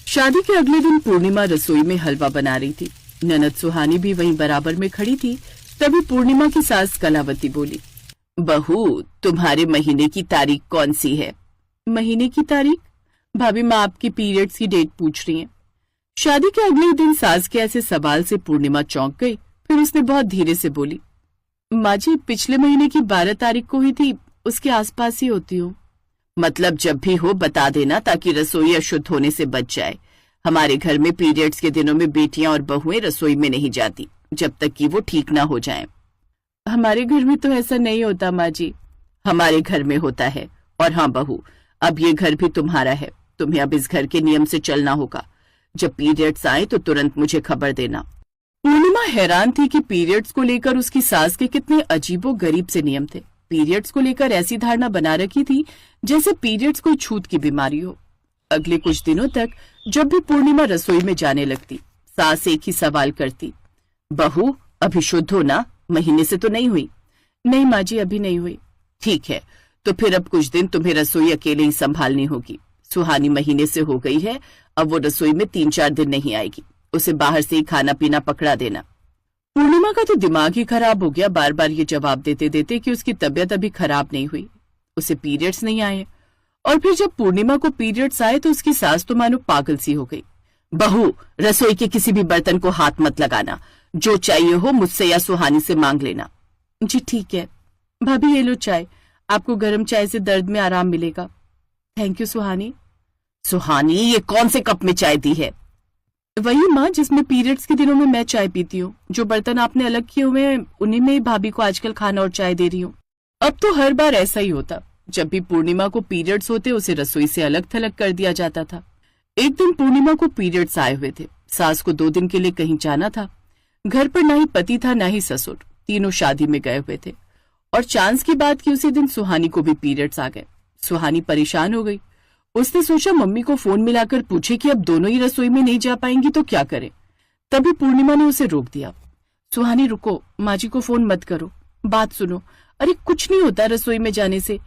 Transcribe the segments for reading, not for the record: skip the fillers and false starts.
शादी के अगले दिन पूर्णिमा रसोई में हलवा बना रही थी। ननद सुहानी भी वहीं बराबर में खड़ी थी। तभी पूर्णिमा की सास कलावती बोली, बहू, तुम्हारे महीने की तारीख कौन सी है? महीने की तारीख? भाभी, माँ आपकी पीरियड्स की डेट पूछ रही हैं। शादी के अगले दिन सास के ऐसे सवाल से पूर्णिमा चौंक गई। फिर उसने बहुत धीरे से बोली, माँ जी, पिछले महीने की 12 तारीख को हुई थी, उसके आसपास ही होती हूँ। मतलब जब भी हो बता देना, ताकि रसोई अशुद्ध होने से बच जाए। हमारे घर में पीरियड्स के दिनों में बेटियां और बहुएं रसोई में नहीं जाती जब तक कि वो ठीक ना हो जाएं। हमारे घर में तो ऐसा नहीं होता माँ जी। हमारे घर में होता है। और हाँ बहू, अब ये घर भी तुम्हारा है। तुम्हें अब इस घर के नियम से चलना होगा। जब पीरियड्स आए तो तुरंत मुझे खबर देना। पूर्णिमा हैरान थी कि पीरियड्स को लेकर उसकी सास के कितने अजीबो गरीब से नियम थे। पीरियड्स को लेकर ऐसी धारणा बना रखी थी जैसे पीरियड्स कोई छूत की बीमारी हो। अगले कुछ दिनों तक जब भी पूर्णिमा रसोई में जाने लगती, सास एक ही सवाल करती, बहू, अभी शुद्ध हो ना? महीने से तो नहीं हुई? नहीं माँ जी, अभी नहीं हुई। ठीक है, तो फिर अब कुछ दिन तुम्हें रसोई अकेले ही संभालनी होगी। सुहानी महीने से हो गई है, अब वो रसोई में 3-4 दिन नहीं आएगी। उसे बाहर से ही खाना पीना पकड़ा देना। पूर्णिमा का तो दिमाग ही खराब हो गया बार बार ये जवाब देते देते कि उसकी तबीयत अभी खराब नहीं हुई, उसे पीरियड्स नहीं आए। और फिर जब पूर्णिमा को पीरियड्स आए तो उसकी सास तो मानो पागल सी हो गई। बहू, रसोई के किसी भी बर्तन को हाथ मत लगाना। जो चाहिए हो मुझसे या सुहानी से मांग लेना। जी ठीक है। भाभी, ये लो चाय। आपको गर्म चाय से दर्द में आराम मिलेगा। थैंक यू सुहानी। सुहानी, ये कौन से कप में चाय दी है? वही माँ, जिसमें पीरियड्स के दिनों में मैं चाय पीती हूँ। जो बर्तन आपने अलग किए हुए हैं उन्हीं में ही भाभी को आजकल खाना और चाय दे रही हूँ। अब तो हर बार ऐसा ही होता। जब भी पूर्णिमा को पीरियड्स होते उसे रसोई से अलग थलग कर दिया जाता था। एक दिन पूर्णिमा को पीरियड्स आए हुए थे। सास को 2 दिन के लिए कहीं जाना था। घर पर ना ही पति था ना ही ससुर, तीनों शादी में गए हुए थे। और चांस की बात की उसी दिन सुहानी को भी पीरियड्स आ गए। सुहानी परेशान हो गई। उसने सोचा मम्मी को फोन मिलाकर पूछे कि अब दोनों ही रसोई में नहीं जा पाएंगी तो क्या करें। तभी पूर्णिमा ने उसे रोक दिया। सुहानी रुको, माँ जी को फोन मत करो, बात सुनो। अरे कुछ नहीं होता रसोई में जाने से।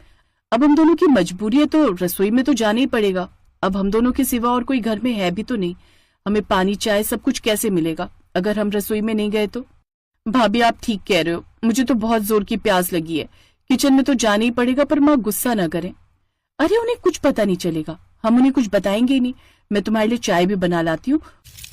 अब हम दोनों की मजबूरी है तो रसोई में तो जाना ही पड़ेगा। अब हम दोनों के सिवा और कोई घर में है भी तो नहीं। हमें पानी चाय सब कुछ कैसे मिलेगा अगर हम रसोई में नहीं गए तो? भाभी, आप ठीक कह रहे हो। मुझे तो बहुत जोर की प्यास लगी है। किचन में तो जाना ही पड़ेगा, पर माँ गुस्सा ना करें। अरे उन्हें कुछ पता नहीं चलेगा, हम उन्हें कुछ बताएंगे ही नहीं। मैं तुम्हारे लिए चाय भी बना लाती हूँ।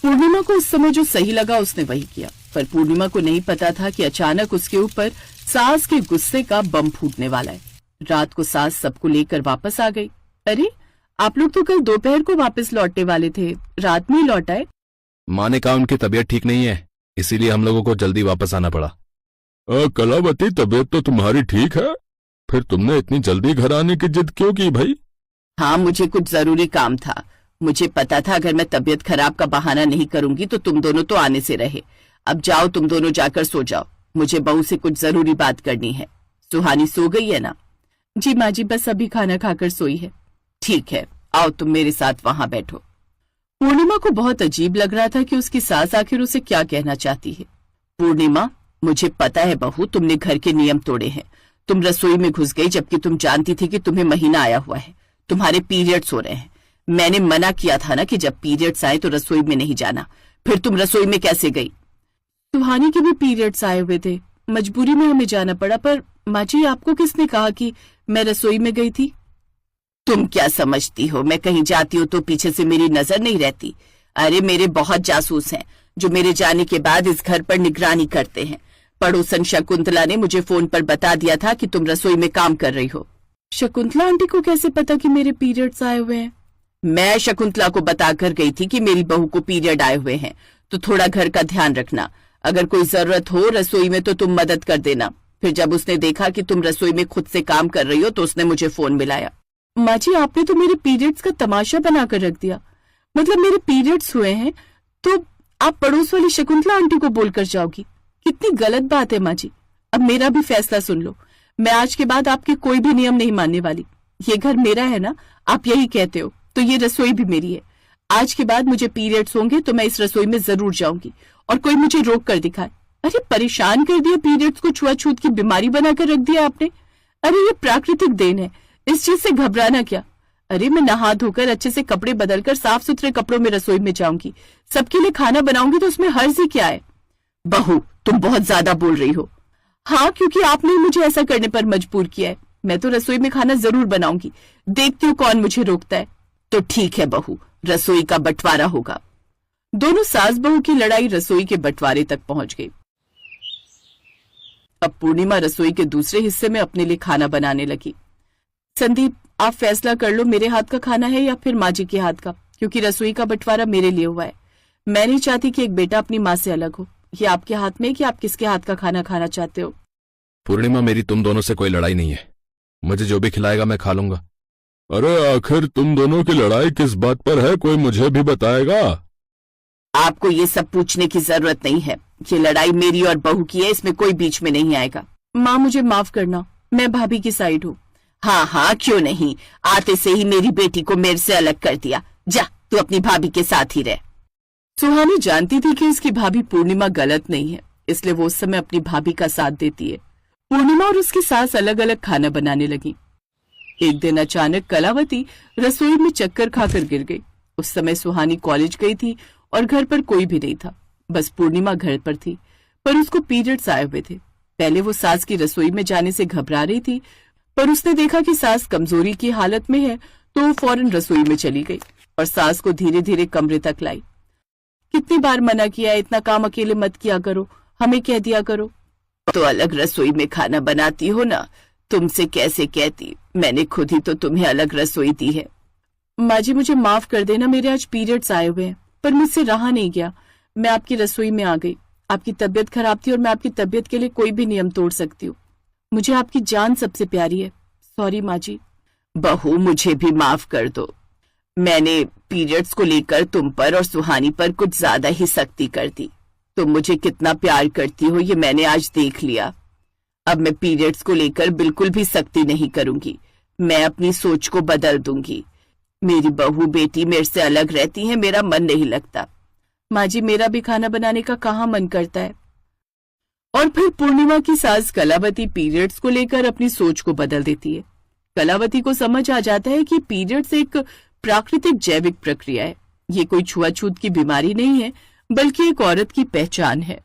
पूर्णिमा को उस समय जो सही लगा उसने वही किया। पर पूर्णिमा को नहीं पता था कि अचानक उसके ऊपर सास के गुस्से का बम फूटने वाला है। रात को सास सबको लेकर वापस आ गई। अरे, आप लोग तो कल दोपहर को वापस लौटने वाले थे, रात में ही लौट आए। माँ ने कहा उनकी तबीयत ठीक नहीं है, इसीलिए हम लोगों को जल्दी वापस आना पड़ा। कलावती, तबीयत तो तुम्हारी ठीक है, फिर तुमने इतनी जल्दी घर आने की जिद क्यों की भाई? हाँ, मुझे कुछ जरूरी काम था। मुझे पता था अगर मैं तबीयत खराब का बहाना नहीं करूंगी तो तुम दोनों तो आने से रहे। अब जाओ, तुम दोनों जाकर सो जाओ। मुझे बहू से कुछ जरूरी बात करनी है। सुहानी सो गई है ना? जी माँ जी, बस अभी खाना खाकर सोई है। ठीक है, आओ तुम मेरे साथ वहां बैठो। पूर्णिमा को बहुत अजीब लग रहा था कि उसकी सास आखिर उसे क्या कहना चाहती है। पूर्णिमा, मुझे पता है बहू, तुमने घर के नियम तोड़े हैं। तुम रसोई में घुस गई जबकि तुम जानती थी कि तुम्हें महीना आया हुआ है, तुम्हारे पीरियड्स हो रहे हैं। मैंने मना किया था ना कि जब पीरियड्स आए तो रसोई में नहीं जाना। फिर तुम रसोई में कैसे गई? सुहानी के भी पीरियड्स आए हुए थे, मजबूरी में हमें जाना पड़ा। पर माँ जी, आपको किसने कहा कि मैं रसोई में गई थी? तुम क्या समझती हो, मैं कहीं जाती हूँ तो पीछे से मेरी नजर नहीं रहती? अरे मेरे बहुत जासूस हैं जो मेरे जाने के बाद इस घर पर निगरानी करते हैं। पड़ोसन शकुंतला ने मुझे फोन पर बता दिया था कि तुम रसोई में काम कर रही हो। शकुंतला आंटी को कैसे पता कि मेरे पीरियड्स आए हुए हैं? मैं शकुंतला को बताकर गई थी कि मेरी बहू को पीरियड आए हुए हैं, तो थोड़ा घर का ध्यान रखना। अगर कोई जरूरत हो रसोई में तो तुम मदद कर देना। फिर जब उसने देखा कि तुम रसोई में खुद से काम कर रही हो तो उसने मुझे फोन मिलाया। माँ जी, आपने तो मेरे पीरियड्स का तमाशा बनाकर रख दिया। मतलब मेरे पीरियड्स हुए हैं तो आप पड़ोस वाली शकुंतला आंटी को बोलकर जाओगी? कितनी गलत बात है माँ जी। अब मेरा भी फैसला सुन लो। मैं आज के बाद आपके कोई भी नियम नहीं मानने वाली। ये घर मेरा है ना, आप यही कहते हो, तो ये रसोई भी मेरी है। आज के बाद मुझे पीरियड्स होंगे तो मैं इस रसोई में जरूर जाऊंगी और कोई मुझे रोक कर दिखाए। अरे परेशान कर दिया, पीरियड्स को छुआछूत की बीमारी बनाकर रख दिया आपने। अरे ये प्राकृतिक देन है, इस चीज से घबराना क्या। अरे मैं नहा धोकर अच्छे से कपड़े बदलकर साफ सुथरे कपड़ों में रसोई में जाऊंगी, सबके लिए खाना बनाऊंगी, तो उसमें हर्ज ही क्या है? बहू, तुम बहुत ज्यादा बोल रही हो। हाँ, क्योंकि आपने मुझे ऐसा करने पर मजबूर किया है। मैं तो रसोई में खाना जरूर बनाऊंगी, देखती हूँ कौन मुझे रोकता है। तो ठीक है बहू, रसोई का बंटवारा होगा। दोनों सास बहू की लड़ाई रसोई के बंटवारे तक पहुंच गई। अब पूर्णिमा रसोई के दूसरे हिस्से में अपने लिए खाना बनाने लगी। संदीप, आप फैसला कर लो, मेरे हाथ का खाना है या फिर माँ जी के हाथ का, क्योंकि रसोई का बंटवारा मेरे लिए हुआ है। मैं नहीं चाहती कि एक बेटा अपनी माँ से अलग हो। ये आपके हाथ में है कि आप किसके हाथ का खाना खाना चाहते हो। पूर्णिमा, मेरी तुम दोनों से कोई लड़ाई नहीं है। मुझे जो भी खिलाएगा मैं खा लूंगा। अरे आखिर तुम दोनों की लड़ाई किस बात पर है, कोई मुझे भी बताएगा? आपको ये सब पूछने की जरूरत नहीं है। ये लड़ाई मेरी और बहू की है, इसमें कोई बीच में नहीं आएगा। माँ, मुझे माफ करना, मैं भाभी की साइड हूँ। हाँ हाँ, क्यों नहीं, आते से ही मेरी बेटी को मेरे से अलग कर दिया। जा, तू अपनी भाभी के साथ ही रह। सुहानी जानती थी कि उसकी भाभी पूर्णिमा गलत नहीं है, इसलिए वो उस समय अपनी भाभी का साथ देती है। पूर्णिमा और उसकी सास अलग अलग खाना बनाने लगी। एक दिन अचानक कलावती रसोई में चक्कर खाकर गिर गई। उस समय सुहानी कॉलेज गई थी और घर पर कोई भी नहीं था, बस पूर्णिमा घर पर थी, पर उसको पीरियड्स आए हुए थे। पहले वो सास की रसोई में जाने से घबरा रही थी, पर उसने देखा कि सास कमजोरी की हालत में है, तो वो फौरन रसोई में चली गई और सास को धीरे धीरे कमरे तक लाई। कितनी बार मना किया है, इतना काम अकेले मत किया करो, हमें कह दिया करो। तो अलग रसोई में खाना बनाती हो ना, तुमसे कैसे कहती, मैंने खुद ही तो तुम्हें अलग रसोई दी है। माँ जी, मुझे माफ कर देना, मेरे आज पीरियड्स आए हुए हैं, पर मुझसे रहा नहीं गया। मैं आपकी रसोई में आ गई। आपकी तबीयत खराब थी और मैं आपकी तबीयत के लिए कोई भी नियम तोड़ सकती हूँ। मुझे आपकी जान सबसे प्यारी है। सॉरी माँ जी। बहू, मुझे भी माफ कर दो। मैंने पीरियड्स को लेकर तुम पर और सुहानी पर कुछ ज्यादा ही सख्ती कर दी। तुम मुझे कितना प्यार करती हो ये मैंने आज देख लिया। अब मैं पीरियड्स को लेकर बिल्कुल भी सख्ती नहीं करूंगी। मैं अपनी सोच को बदल दूंगी। मेरी बहू बेटी मेरे से अलग रहती है, मेरा मन नहीं लगता। माँ जी, मेरा भी खाना बनाने का कहाँ मन करता है। और फिर पूर्णिमा की सास कलावती पीरियड्स को लेकर अपनी सोच को बदल देती है। कलावती को समझ आ जाता है कि पीरियड्स एक प्राकृतिक जैविक प्रक्रिया है। ये कोई छुआछूत की बीमारी नहीं है, बल्कि एक औरत की पहचान है।